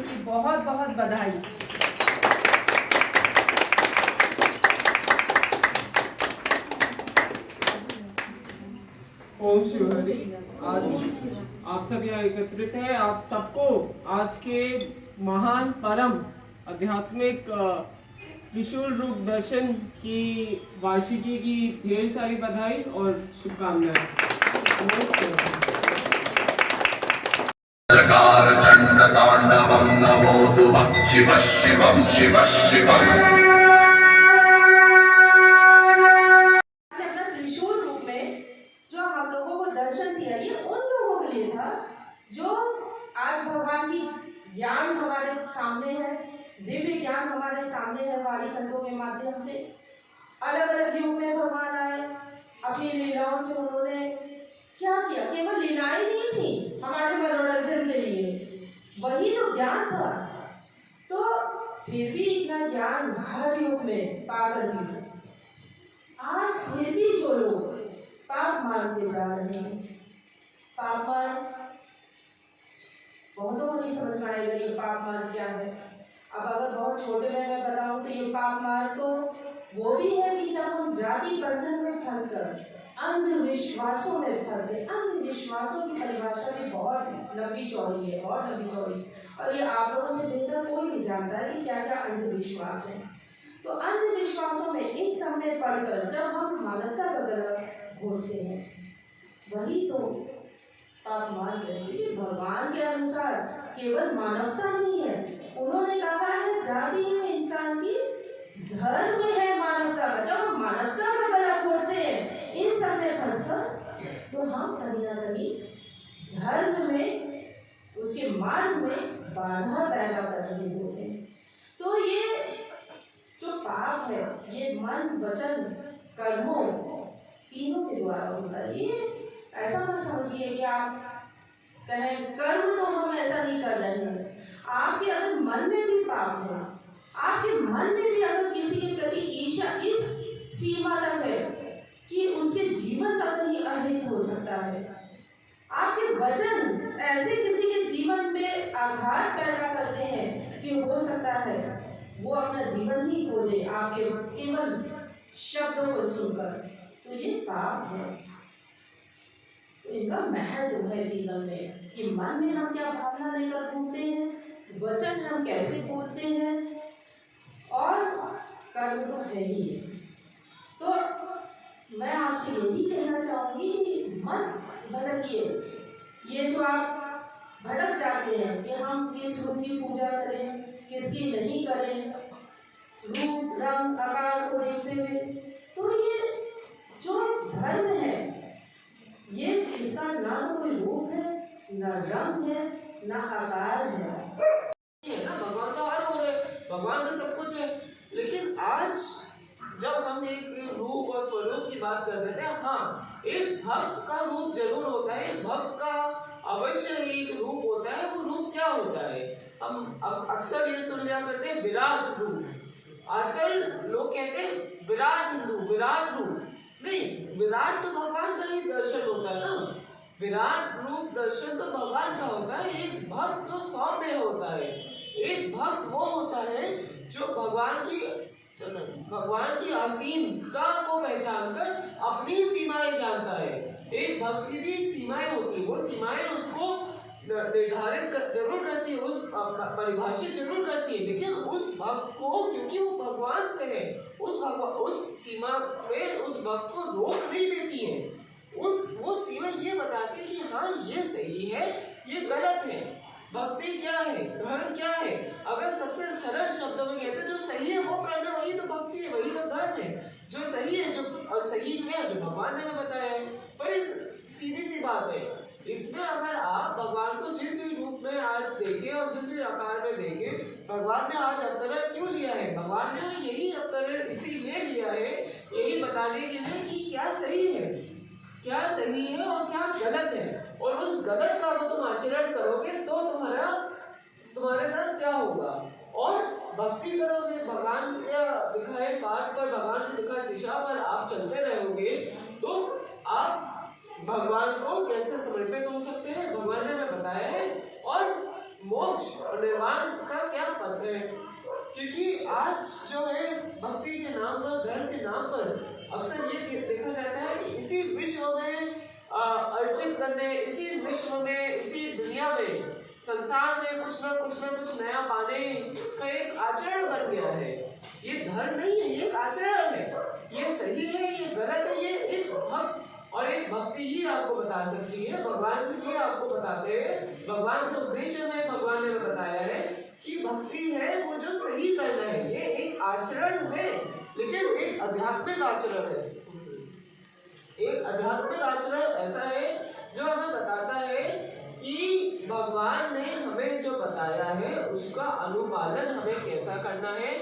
की बहुत बहुत बधाई। ओम शिव हरि। आज आप सब यहाँ एकत्रित हैं। आप सबको आज के महान परम आध्यात्मिक त्रिशूल रूप दर्शन की वार्षिकी की ढेर सारी बधाई और शुभकामनाएं। चंड तांडवं नमो सुभं शिव शिवं शिव शिवम्। ज्ञान हमारे सामने है, दिव्य ज्ञान हमारे सामने है। वाणी खंडों के माध्यम से अलग अलग युग में भगवान आए, अपनी लीलाओं से उन्होंने क्या किया। केवल लीलाएं नहीं थी हमारे मनोरंजन के लिए, वही तो ज्ञान था। तो फिर भी इतना ज्ञान हर युग में पाकर भी आज फिर भी जो लोग पाप मानते जा रहे हैं, पाप मान बहुतों को नहीं समझ में आएगा ये पाप मान क्या है। अब अगर बहुत छोटे में मैं बताऊं तो ये पाप मान तो वो भी है कि जब हम जाति बंधन में फंसकर अंधविश्वासों में फंसे। अंधविश्वासों की परिभाषा भी बहुत लंबी चौड़ी है, बहुत लंबी चौड़ी, और ये आप लोगों से बेहतर कोई नहीं जानता है कि क्या क्या अंधविश्वास है। तो अंधविश्वासों में इन सब में पढ़कर जब हम मानवता का गला घोटते हैं, वही तो पाप मान रहे हैं। भगवान के अनुसार केवल मानवता नहीं है, उन्होंने कहा है जाति है इंसान की, धर्म है मानवता का। जब हम मानवता का गला घोटते हैं इन सब में फंसकर, तो हम कहीं ना कहीं धर्म में, उसके मार्ग में बाधा पैदा कर रहे होते हैं। तो ये जो पाप है ये मन वचन कर्मों तीनों के द्वारा होता है। ये ऐसा मत समझिए कि आप कहें कर्म तो हम ऐसा नहीं कर रहे हैं। आपके अगर मन में भी पाप है, आपके मन में भी अगर किसी के प्रति ईर्ष्या इस सीमा तक है कि उसके जीवन का कहीं अहित हो सकता है, आपके वचन ऐसे किसी के जीवन में आघात पैदा करते हैं कि हो सकता है वो अपना जीवन ही खो दे आपके केवल शब्दों को सुनकर, तो ये पाप है। इनका महत्व है जीवन में कि मन में हम क्या भावना लेकर घूमते हैं, वचन हम कैसे बोलते हैं, और कर्म तो है ही। तो मैं आपसे यही कहना चाहूंगी कि मत भटकिए। ये जो आप भटक जाते हैं कि हम किस रूप की पूजा करें, किसकी नहीं करें, रूप रंग आकार को देखते हुए, तो ये जो धर्म है ये इसका ना तो कोई रूप है, ना रंग है, ना आकार है। ना भगवान तो हर हो रहे, भगवान तो सब कुछ है। लेकिन आज जब हम एक रूप और स्वरूप की बात कर रहे थे, हाँ एक भक्त का रूप जरूर होता है, एक भक्त का अवश्य ही एक रूप होता है। वो रूप क्या होता है, हम अक्सर ये सुन लिया करते हैं विराट रूप। आजकल लोग कहते हैं विराट हिंदू, विराट रूप। नहीं, विराट तो भगवान का ही दर्शन होता है ना। विराट रूप दर्शन तो भगवान का होता है। एक भक्त तो 100 में होता है। एक भक्त वो होता है जो भगवान की असीमता को पहचान कर अपनी सीमाएं जानता है। एक भक्त की भी सीमाएं होती है, वो सीमाएं उसको निर्धारित जरूर करती है, उस परिभाषित जरूर करती है, लेकिन उस भक्त को, क्योंकि वो भगवान से है, उस सीमा में उस भक्त को रोक नहीं देती है। वो सीमा ये बताती है कि हाँ ये सही है, ये गलत है। भक्ति क्या है, धर्म क्या है? अगर सबसे सरल शब्दों में कहते हैं जो सही है वो करना, वही तो भक्ति है, वही तो धर्म है। जो सही है, जो और सही क्या है, जो भगवान ने हमें बताया है। पर इस सीधी सी बात है, इसमें अगर आप भगवान को जिस भी रूप में आज देखें और जिस भी आकार में देखें, भगवान ने आज अवतरण क्यों लिया है? भगवान ने यही अवतरण इसीलिए लिया है, यही बताने के लिए कि क्या सही है, क्या सही है और क्या गलत है। और उस गलत का अगर तुम आचरण करोगे तो तुम्हारे साथ क्या होगा। और भक्ति करोगे, भगवान के दिखाए पाठ पर, भगवान की दिखाए दिशा पर आप चलते रहोगे, तो आप भगवान को कैसे समर्पित हो सकते हैं, भगवान ने हमें बताया है। और मोक्ष और निर्वाण क्योंकि आज जो है भक्ति के नाम पर, धर्म के नाम पर अक्सर ये देखा जाता है कि इसी विश्व में अर्जित करने, इसी विश्व में, इसी दुनिया में, संसार में कुछ ना कुछ नया पाने का एक आचरण बन गया है। ये धर्म नहीं है, ये एक आचरण है। ये सही है, ये गलत है, ये एक भक्त और एक भक्ति ही आपको बता सकती है। भगवान भी आपको बताते हैं, भगवान के उद्देश्य में भगवान ने बताया है कि भक्ति है वो जो सही करना है। ये एक आचरण है, लेकिन एक आध्यात्मिक आचरण है। एक आध्यात्मिक आचरण ऐसा है जो हमें बताता है कि भगवान ने हमें जो बताया है उसका अनुपालन हमें कैसा करना है।